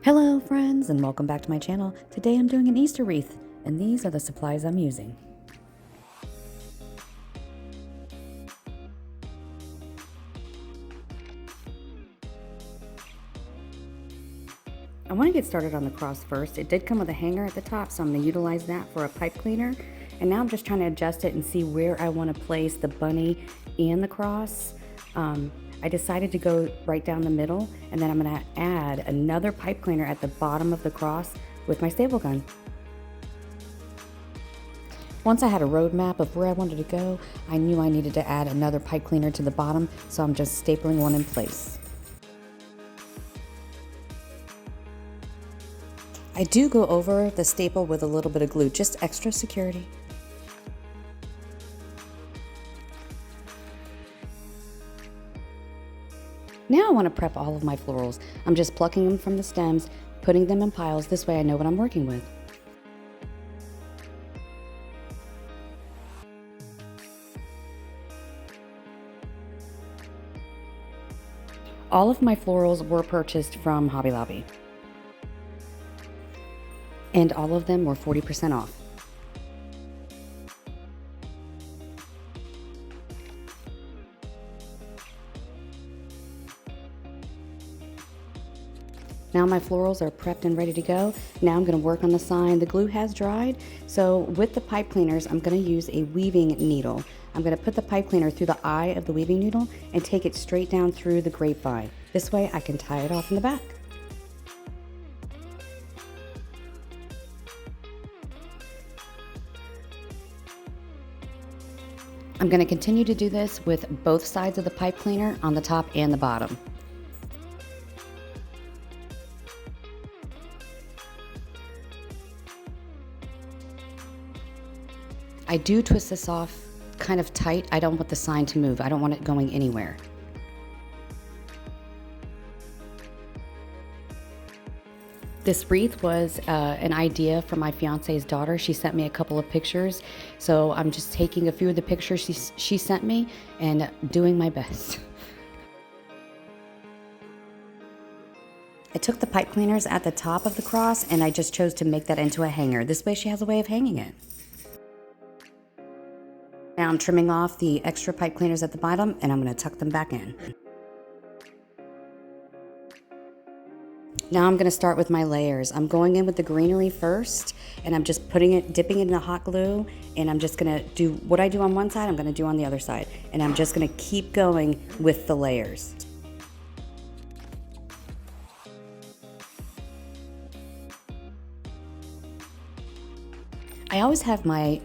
Hello friends, and welcome back to my channel. Today I'm doing an Easter wreath, and these are the supplies I'm using. I want to get started on the cross first. It did come with a hanger at the top, so I'm going to utilize that for a pipe cleaner. And now I'm just trying to adjust it and see where I want to place the bunny and the cross. I decided to go right down the middle, and then I'm going to add another pipe cleaner at the bottom of the cross with my staple gun. Once I had a roadmap of where I wanted to go, I knew I needed to add another pipe cleaner to the bottom, so I'm just stapling one in place. I do go over the staple with a little bit of glue, just extra security. Now I want to prep all of my florals. I'm just plucking them from the stems, putting them in piles. This way I know what I'm working with. All of my florals were purchased from Hobby Lobby, and all of them were 40% off. Now my florals are prepped and ready to go. Now I'm going to work on the sign. The glue has dried, so with the pipe cleaners, I'm going to use a weaving needle. I'm going to put the pipe cleaner through the eye of the weaving needle and take it straight down through the grapevine. This way I can tie it off in the back. I'm going to continue to do this with both sides of the pipe cleaner on the top and the bottom. I do twist this off kind of tight. I don't want the sign to move. I don't want it going anywhere. This wreath was an idea from my fiance's daughter. She sent me a couple of pictures, so I'm just taking a few of the pictures she sent me and doing my best. I took the pipe cleaners at the top of the cross and I just chose to make that into a hanger. This way she has a way of hanging it. Now I'm trimming off the extra pipe cleaners at the bottom, and I'm going to tuck them back in. Now I'm going to start with my layers. I'm going in with the greenery first, and I'm just dipping it in the hot glue, and I'm just going to do what I do on one side, I'm going to do on the other side. And I'm just going to keep going with the layers. I always have my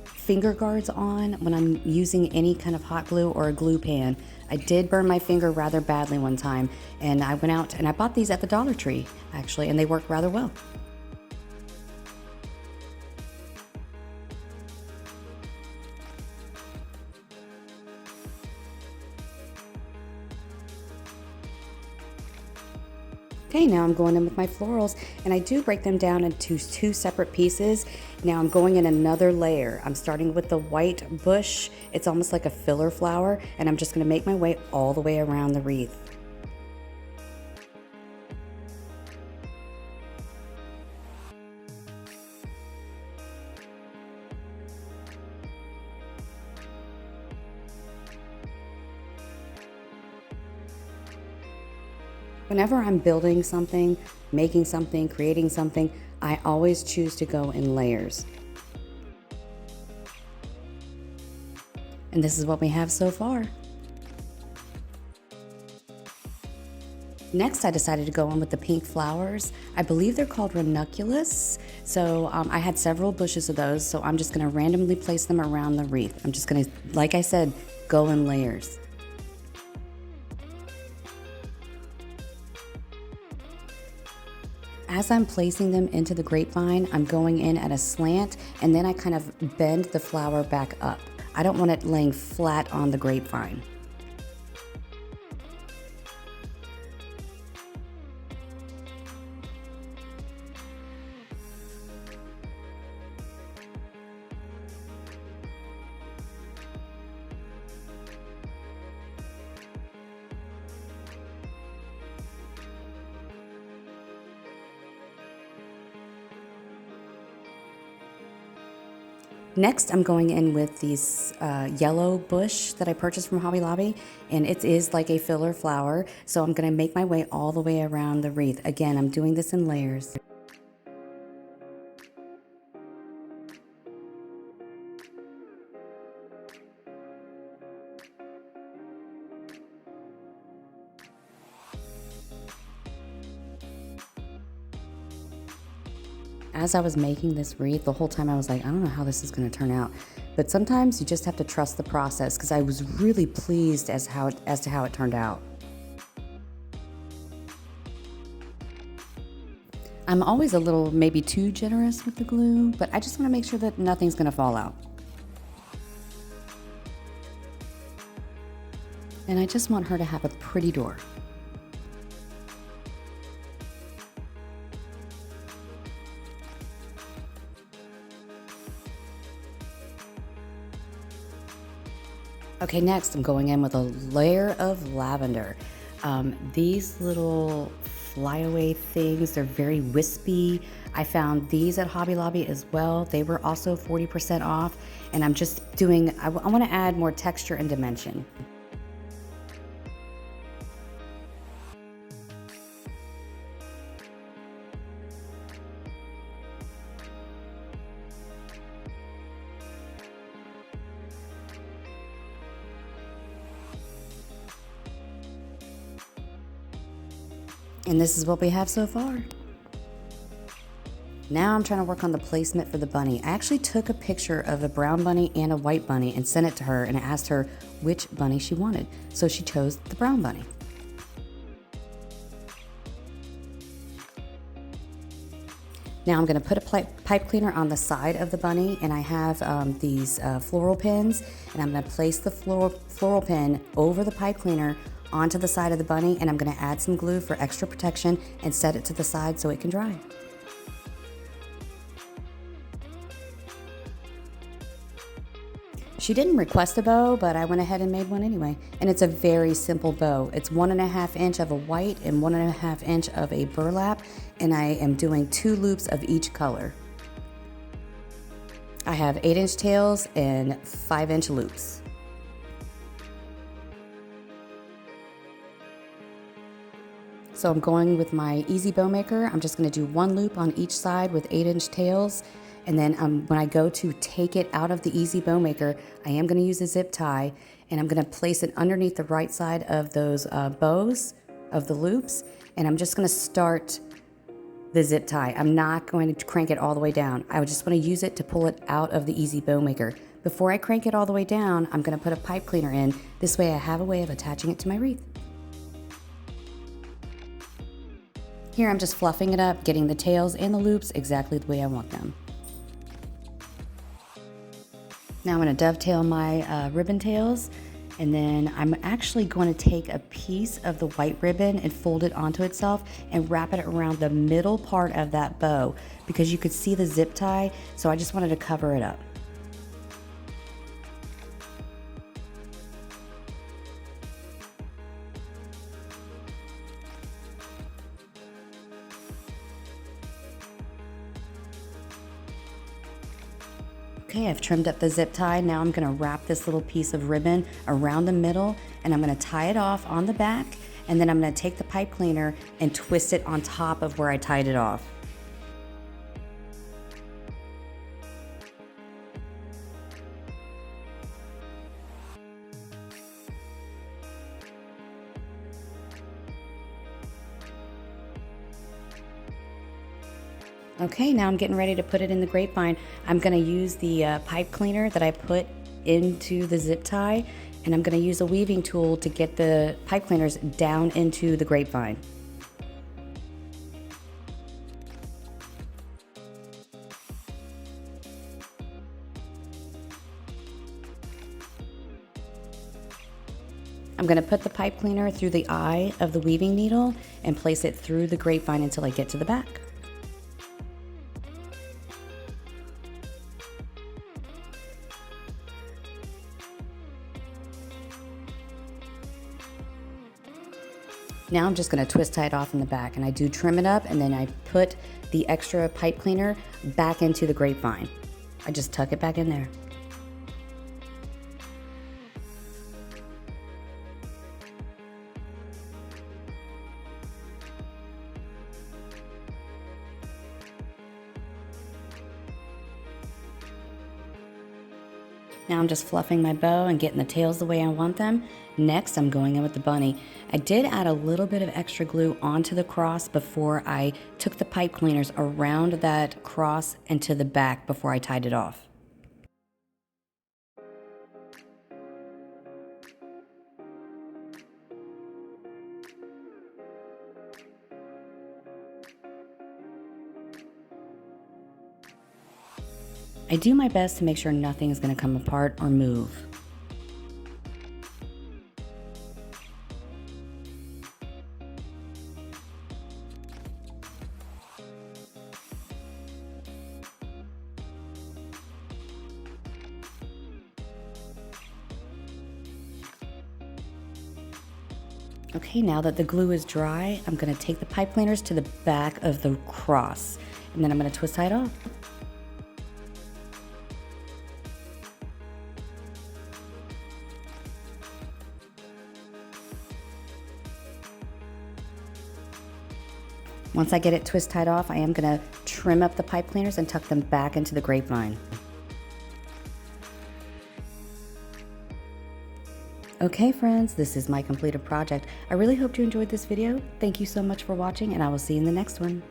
finger guards on when I'm using any kind of hot glue or a glue pan. I did burn my finger rather badly one time, and I went out and I bought these at the Dollar Tree actually, and they work rather well. Okay, now I'm going in with my florals, and I do break them down into two separate pieces. Now I'm going in another layer. I'm starting with the white bush. It's almost like a filler flower, and I'm just going to make my way all the way around the wreath. Whenever I'm building something, making something, creating something, I always choose to go in layers. And this is what we have so far. Next, I decided to go on with the pink flowers. I believe they're called ranunculus. So I had several bushes of those, so I'm just gonna randomly place them around the wreath. I'm just gonna, like I said, go in layers. As I'm placing them into the grapevine, I'm going in at a slant, and then I kind of bend the flower back up. I don't want it laying flat on the grapevine. Next, I'm going in with these yellow bush that I purchased from Hobby Lobby, and it is like a filler flower, so I'm going to make my way all the way around the wreath. Again, I'm doing this in layers. As I was making this wreath, the whole time I was like, I don't know how this is going to turn out. But sometimes you just have to trust the process, because I was really pleased as to how it turned out. I'm always a little maybe too generous with the glue, but I just want to make sure that nothing's going to fall out. And I just want her to have a pretty door. Okay, next I'm going in with a layer of lavender. These little flyaway things, they're very wispy. I found these at Hobby Lobby as well. They were also 40% off, and I'm just doing, I want to add more texture and dimension. And this is what we have so far. Now I'm trying to work on the placement for the bunny. I actually took a picture of a brown bunny and a white bunny and sent it to her, and I asked her which bunny she wanted. So she chose the brown bunny. Now I'm going to put a pipe cleaner on the side of the bunny, and I have these floral pins, and I'm going to place the floral pin over the pipe cleaner onto the side of the bunny, and I'm going to add some glue for extra protection and set it to the side so it can dry. She didn't request a bow, but I went ahead and made one anyway. And it's a very simple bow. It's 1.5 inch of a white and 1.5 inch of a burlap, and I am doing 2 loops of each color. I have 8-inch tails and 5-inch loops. So I'm going with my easy bow maker. I'm just going to do 1 loop on each side with 8-inch tails. And then when I go to take it out of the easy bow maker, I am going to use a zip tie, and I'm going to place it underneath the right side of those bows of the loops. And I'm just going to start the zip tie. I'm not going to crank it all the way down. I just want to use it to pull it out of the easy bow maker. Before I crank it all the way down, I'm going to put a pipe cleaner in. This way I have a way of attaching it to my wreath. Here I'm just fluffing it up, getting the tails and the loops exactly the way I want them. Now I'm going to dovetail my ribbon tails, and then I'm actually going to take a piece of the white ribbon and fold it onto itself and wrap it around the middle part of that bow, because you could see the zip tie, so I just wanted to cover it up. Okay, I've trimmed up the zip tie. Now I'm going to wrap this little piece of ribbon around the middle, and I'm going to tie it off on the back, and then I'm going to take the pipe cleaner and twist it on top of where I tied it off. Okay, now I'm getting ready to put it in the grapevine. I'm going to use the pipe cleaner that I put into the zip tie, and I'm going to use a weaving tool to get the pipe cleaners down into the grapevine. I'm going to put the pipe cleaner through the eye of the weaving needle and place it through the grapevine until I get to the back. Now I'm just going to twist tie it off in the back, and I do trim it up, and then I put the extra pipe cleaner back into the grapevine. I just tuck it back in there. Now I'm just fluffing my bow and getting the tails the way I want them. Next, I'm going in with the bunny. I did add a little bit of extra glue onto the cross before I took the pipe cleaners around that cross and to the back before I tied it off. I do my best to make sure nothing is going to come apart or move. Okay, now that the glue is dry, I'm going to take the pipe cleaners to the back of the cross, and then I'm going to twist tie it off. Once I get it twist tied off, I am going to trim up the pipe cleaners and tuck them back into the grapevine. Okay friends, this is my completed project. I really hope you enjoyed this video. Thank you so much for watching, and I will see you in the next one.